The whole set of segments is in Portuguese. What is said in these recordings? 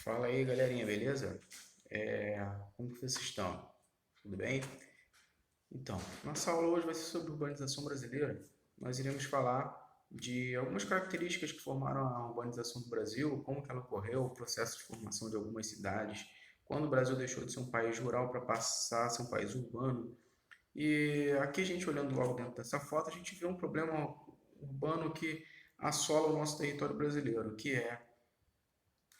Fala aí, galerinha, beleza? Como que vocês estão? Tudo bem? Então, nossa aula hoje vai ser sobre urbanização brasileira. Nós iremos falar de algumas características que formaram a urbanização do Brasil, como que ela ocorreu, o processo de formação de algumas cidades, quando o Brasil deixou de ser um país rural para passar a ser um país urbano. E aqui a gente olhando logo dentro dessa foto, a gente vê um problema urbano que assola o nosso território brasileiro, que é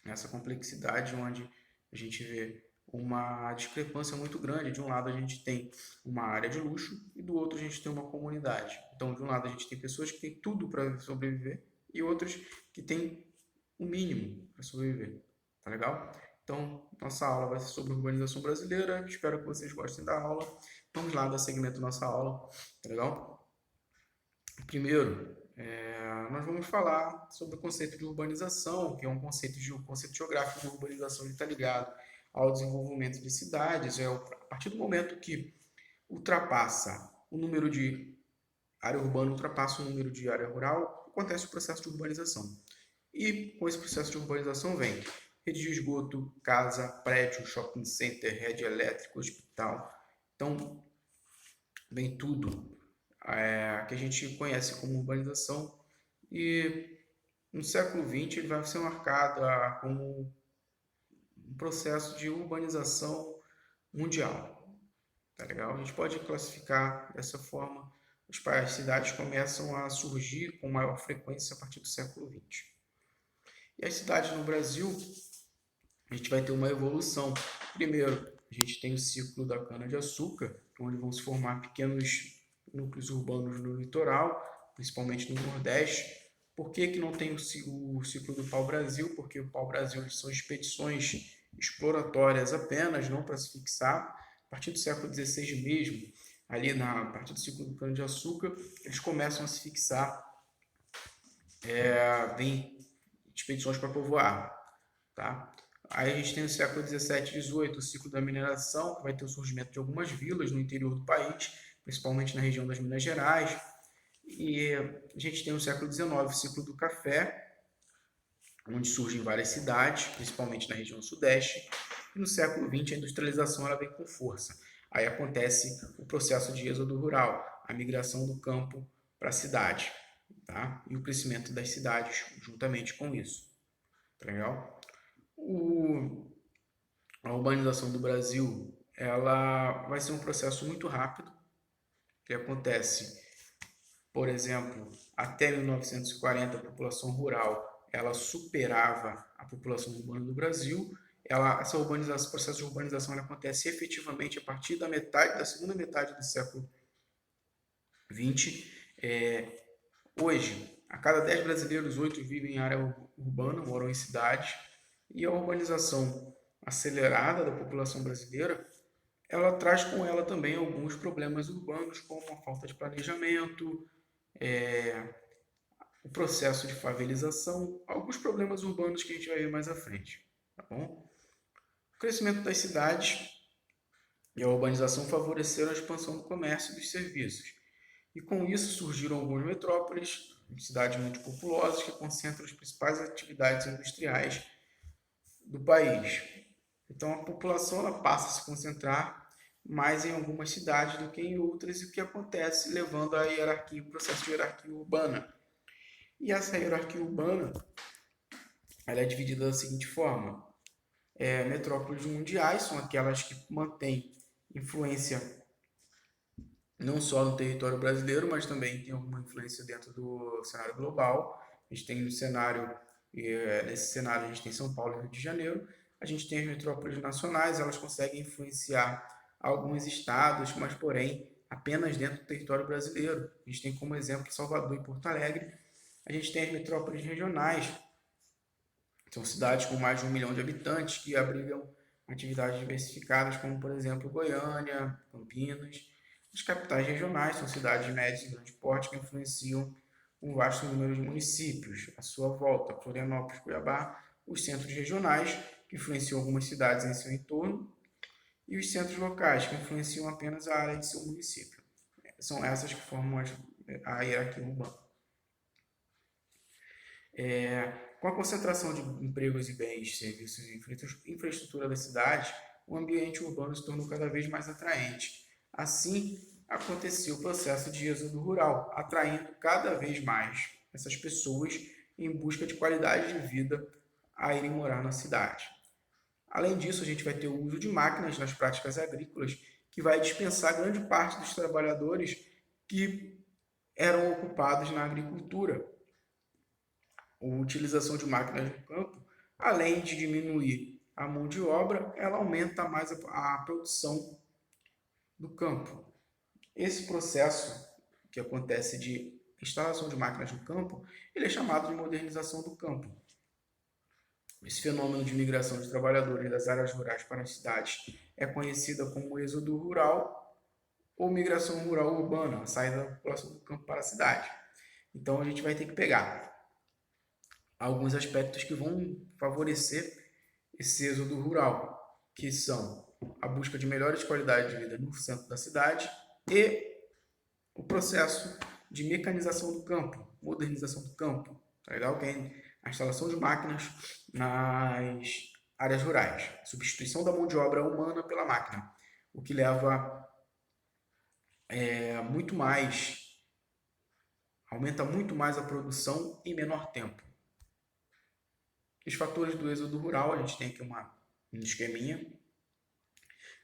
essa complexidade onde a gente vê uma discrepância muito grande. De um lado a gente tem uma área de luxo e do outro a gente tem uma comunidade. Então, de um lado a gente tem pessoas que têm tudo para sobreviver e outras que têm o mínimo para sobreviver. Tá legal? Então, nossa aula vai ser sobre urbanização brasileira. Espero que vocês gostem da aula. Vamos lá dar segmento à nossa aula. Tá legal? Primeiro, nós vamos falar sobre o conceito de urbanização, que é um conceito geográfico de urbanização que está ligado ao desenvolvimento de cidades. A partir do momento que ultrapassa o número de área urbana, ultrapassa o número de área rural, acontece o processo de urbanização. E com esse processo de urbanização vem rede de esgoto, casa, prédio, shopping center, rede elétrica, hospital. Então, vem tudo que a gente conhece como urbanização. E no século XX ele vai ser marcado como um processo de urbanização mundial. Tá legal? A gente pode classificar dessa forma. As cidades começam a surgir com maior frequência a partir do século XX. E as cidades no Brasil, a gente vai ter uma evolução. Primeiro, a gente tem o ciclo da cana-de-açúcar, onde vão se formar pequenos núcleos urbanos no litoral, principalmente no Nordeste. Por que, que não tem o ciclo do pau-brasil? Porque o pau-brasil são expedições exploratórias apenas, não para se fixar. A partir do século XVI mesmo, a partir do ciclo do cana-de-açúcar, eles começam a se fixar, vem expedições para povoar. Tá? Aí a gente tem no século XVII e XVIII o ciclo da mineração, que vai ter o surgimento de algumas vilas no interior do país, principalmente na região das Minas Gerais. E a gente tem no século XIX o ciclo do café, onde surgem várias cidades, principalmente na região sudeste. E no século XX a industrialização ela vem com força. Aí acontece o processo de êxodo rural, a migração do campo para a cidade, tá? E o crescimento das cidades juntamente com isso. Tá legal? O, a urbanização do Brasil ela vai ser um processo muito rápido, que acontece, por exemplo, até 1940 a população rural ela superava a população urbana do Brasil. Esse processo de urbanização ele acontece efetivamente a partir da segunda metade do século XX. Hoje, a cada 10 brasileiros, 8 vivem em área urbana, moram em cidades, e a urbanização acelerada da população brasileira ela traz com ela também alguns problemas urbanos, como a falta de planejamento, o processo de favelização, alguns problemas urbanos que a gente vai ver mais à frente. Tá bom? O crescimento das cidades e a urbanização favoreceram a expansão do comércio e dos serviços. E com isso surgiram algumas metrópoles, cidades muito populosas, que concentram as principais atividades industriais do país. Então a população ela passa a se concentrar mais em algumas cidades do que em outras, e o que acontece levando à hierarquia, o processo de hierarquia urbana. E essa hierarquia urbana ela é dividida da seguinte forma: metrópoles mundiais são aquelas que mantêm influência não só no território brasileiro, mas também tem alguma influência dentro do cenário global. A gente tem no cenário, nesse cenário a gente tem São Paulo e Rio de Janeiro. A gente tem as metrópoles nacionais, elas conseguem influenciar alguns estados, mas porém apenas dentro do território brasileiro. A gente tem como exemplo Salvador e Porto Alegre. A gente tem as metrópoles regionais, são cidades com mais de 1 milhão de habitantes que abrigam atividades diversificadas, como por exemplo Goiânia, Campinas. As capitais regionais são cidades médias e grande porte que influenciam um vasto número de municípios à sua volta, Florianópolis, Cuiabá, os centros regionais, que influenciam algumas cidades em seu entorno, e os centros locais, que influenciam apenas a área de seu município. São essas que formam a hierarquia urbana. Com a concentração de empregos e bens, serviços e infraestrutura da cidade, o ambiente urbano se tornou cada vez mais atraente. Assim, aconteceu o processo de êxodo rural, atraindo cada vez mais essas pessoas em busca de qualidade de vida a irem morar na cidade. Além disso, a gente vai ter o uso de máquinas nas práticas agrícolas, que vai dispensar grande parte dos trabalhadores que eram ocupados na agricultura. A utilização de máquinas no campo, além de diminuir a mão de obra, ela aumenta mais a produção do campo. Esse processo que acontece de instalação de máquinas no campo, ele é chamado de modernização do campo. Esse fenômeno de migração de trabalhadores das áreas rurais para as cidades é conhecida como êxodo rural ou migração rural urbana, a saída da população do campo para a cidade. Então a gente vai ter que pegar alguns aspectos que vão favorecer esse êxodo rural, que são a busca de melhores qualidades de vida no centro da cidade e o processo de mecanização do campo, modernização do campo, tá legal? Que é a instalação de máquinas nas áreas rurais, substituição da mão de obra humana pela máquina, o que leva muito mais, aumenta muito mais a produção em menor tempo. Os fatores do êxodo rural, a gente tem aqui um esqueminha,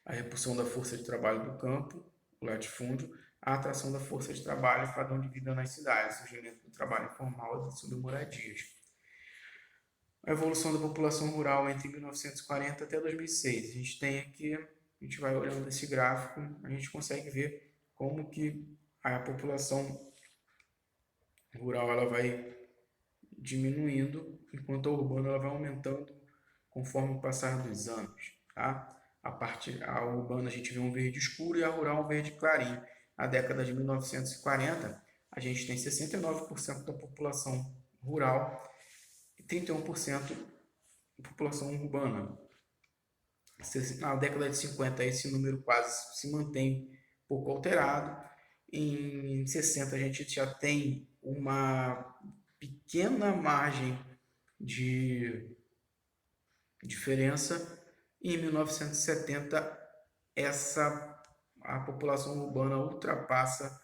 a repulsão da força de trabalho do campo, o latifúndio, a atração da força de trabalho, padrão de vida nas cidades, surgimento do trabalho informal e adoção de moradias. A evolução da população rural entre 1940 até 2006. A gente tem aqui, a gente vai olhando esse gráfico, a gente consegue ver como que a população rural ela vai diminuindo, enquanto a urbana ela vai aumentando conforme o passar dos anos, tá? A urbana a gente vê um verde escuro e a rural um verde clarinho. Na década de 1940, a gente tem 69% da população rural e 31% da população urbana. Na década de 50, esse número quase se mantém pouco alterado. Em 60, a gente já tem uma pequena margem de diferença. E em 1970, a população urbana ultrapassa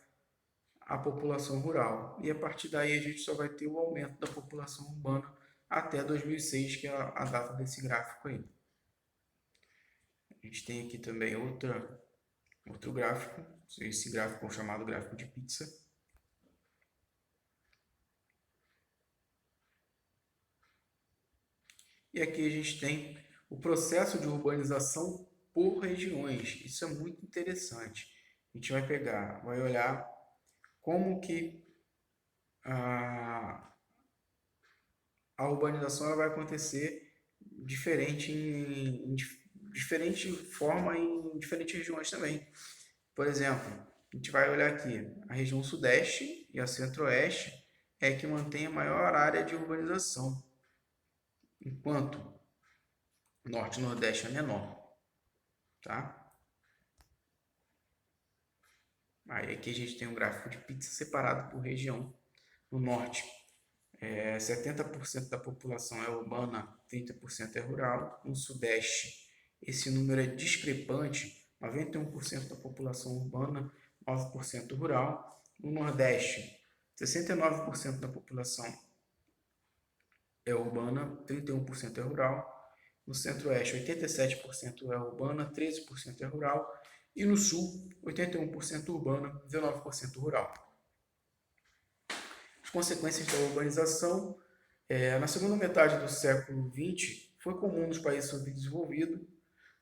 a população rural. E a partir daí a gente só vai ter o aumento da população urbana até 2006, que é a data desse gráfico aí. A gente tem aqui também outro gráfico, esse gráfico é chamado gráfico de pizza. E aqui a gente tem o processo de urbanização por regiões. Isso é muito interessante. A gente vai olhar como que a urbanização ela vai acontecer em diferente forma em diferentes regiões também. Por exemplo, a gente vai olhar aqui, a região sudeste e a centro-oeste é que mantém a maior área de urbanização, enquanto norte e nordeste é menor, tá? Aí aqui a gente tem um gráfico de pizza separado por região. No norte, 70% da população é urbana, 30% é rural. No sudeste, esse número é discrepante, 91% da população urbana, 9% rural. No nordeste, 69% da população é urbana, 31% é rural. No centro-oeste, 87% é urbana, 13% é rural. E no sul, 81% urbana, 19% rural. As consequências da urbanização, na segunda metade do século XX, foi comum nos países subdesenvolvidos,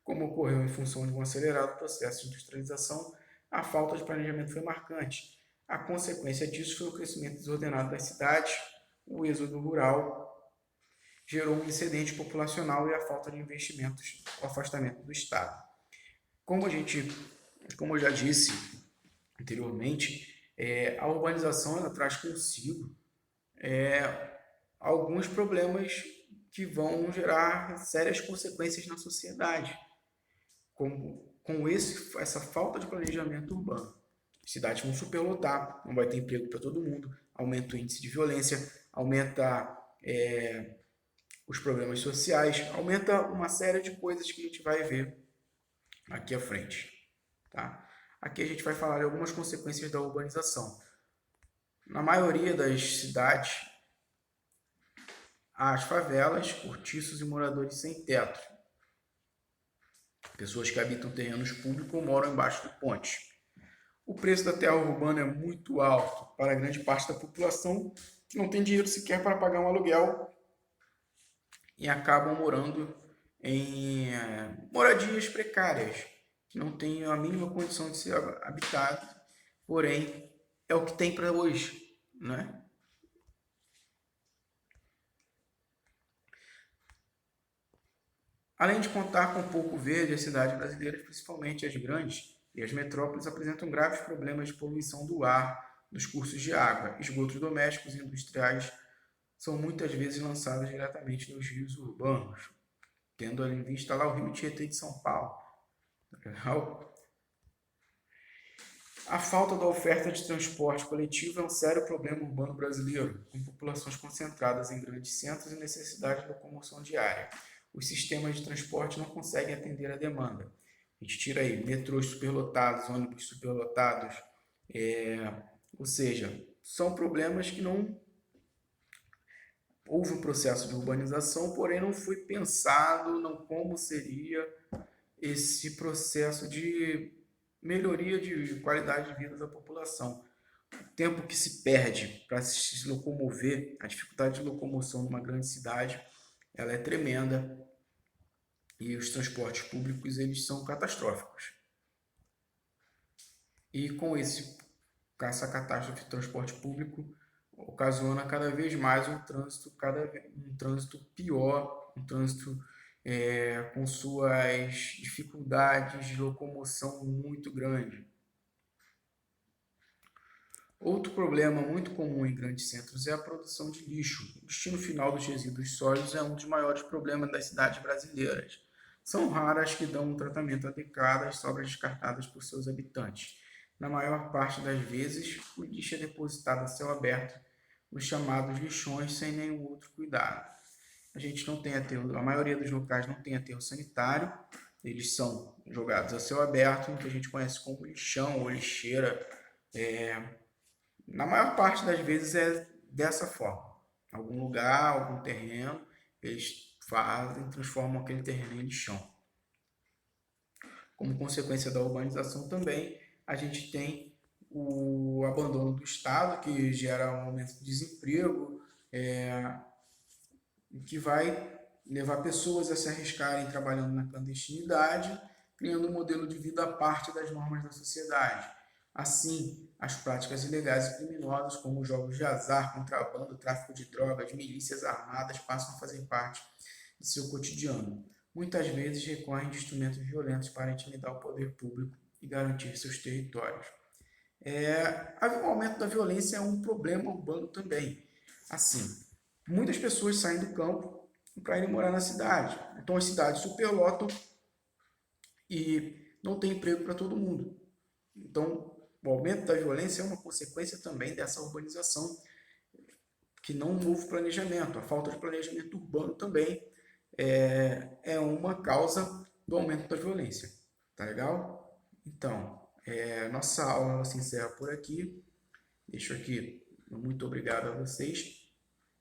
como ocorreu em função de um acelerado processo de industrialização, a falta de planejamento foi marcante. A consequência disso foi o crescimento desordenado das cidades, o êxodo rural, gerou um excedente populacional e a falta de investimentos, o afastamento do Estado. Como eu já disse anteriormente, a urbanização ela traz consigo alguns problemas que vão gerar sérias consequências na sociedade, como com essa falta de planejamento urbano. As cidades vão superlotar, não vai ter emprego para todo mundo, aumenta o índice de violência, aumenta os problemas sociais, aumenta uma série de coisas que a gente vai ver aqui à frente, tá? Aqui a gente vai falar de algumas consequências da urbanização. Na maioria das cidades, há as favelas, cortiços e moradores sem teto. Pessoas que habitam terrenos públicos ou moram embaixo de pontes. O preço da terra urbana é muito alto para grande parte da população que não tem dinheiro sequer para pagar um aluguel e acabam morando em moradias precárias, que não têm a mínima condição de ser habitado, porém é o que tem para hoje, né? Além de contar com pouco verde, as cidades brasileiras, principalmente as grandes e as metrópoles, apresentam graves problemas de poluição do ar, dos cursos de água, esgotos domésticos e industriais são muitas vezes lançados diretamente nos rios urbanos, tendo em vista lá o Rio Tietê de São Paulo. A falta da oferta de transporte coletivo é um sério problema urbano brasileiro, com populações concentradas em grandes centros e necessidade de locomoção diária. Os sistemas de transporte não conseguem atender a demanda. A gente tira aí metrôs superlotados, ônibus superlotados, ou seja, são problemas que não houve um processo de urbanização, porém não foi pensado não como seria esse processo de melhoria de qualidade de vida da população. O tempo que se perde para se locomover, a dificuldade de locomoção numa grande cidade, ela é tremenda e os transportes públicos eles são catastróficos. E com essa catástrofe de transporte público ocasiona cada vez mais um trânsito pior, um trânsito com suas dificuldades de locomoção muito grande. Outro problema muito comum em grandes centros é a produção de lixo. O destino final dos resíduos sólidos é um dos maiores problemas das cidades brasileiras. São raras que dão um tratamento adequado às sobras descartadas por seus habitantes. Na maior parte das vezes, o lixo é depositado a céu aberto nos chamados lixões sem nenhum outro cuidado. A gente não tem aterro, a maioria dos locais não tem aterro sanitário, eles são jogados a céu aberto, que a gente conhece como lixão ou lixeira. Na maior parte das vezes é dessa forma. Algum lugar, algum terreno, eles transformam aquele terreno em lixão. Como consequência da urbanização também, a gente tem o abandono do Estado, que gera um aumento de desemprego, que vai levar pessoas a se arriscarem trabalhando na clandestinidade, criando um modelo de vida à parte das normas da sociedade. Assim, as práticas ilegais e criminosas, como jogos de azar, contrabando, tráfico de drogas, milícias armadas, passam a fazer parte de seu cotidiano. Muitas vezes recorrem de instrumentos violentos para intimidar o poder público e garantir seus territórios. O aumento da violência é um problema urbano também. Assim, muitas pessoas saem do campo para irem morar na cidade. Então as cidades superlotam e não tem emprego para todo mundo. Então, o aumento da violência é uma consequência também dessa urbanização, que não houve planejamento. A falta de planejamento urbano também é uma causa do aumento da violência. Tá legal? Então, nossa aula se encerra por aqui. Deixo aqui muito obrigado a vocês.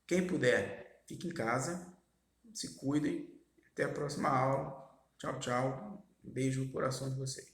Quem puder, fique em casa, se cuidem. Até a próxima aula. Tchau, tchau. Um beijo no coração de vocês.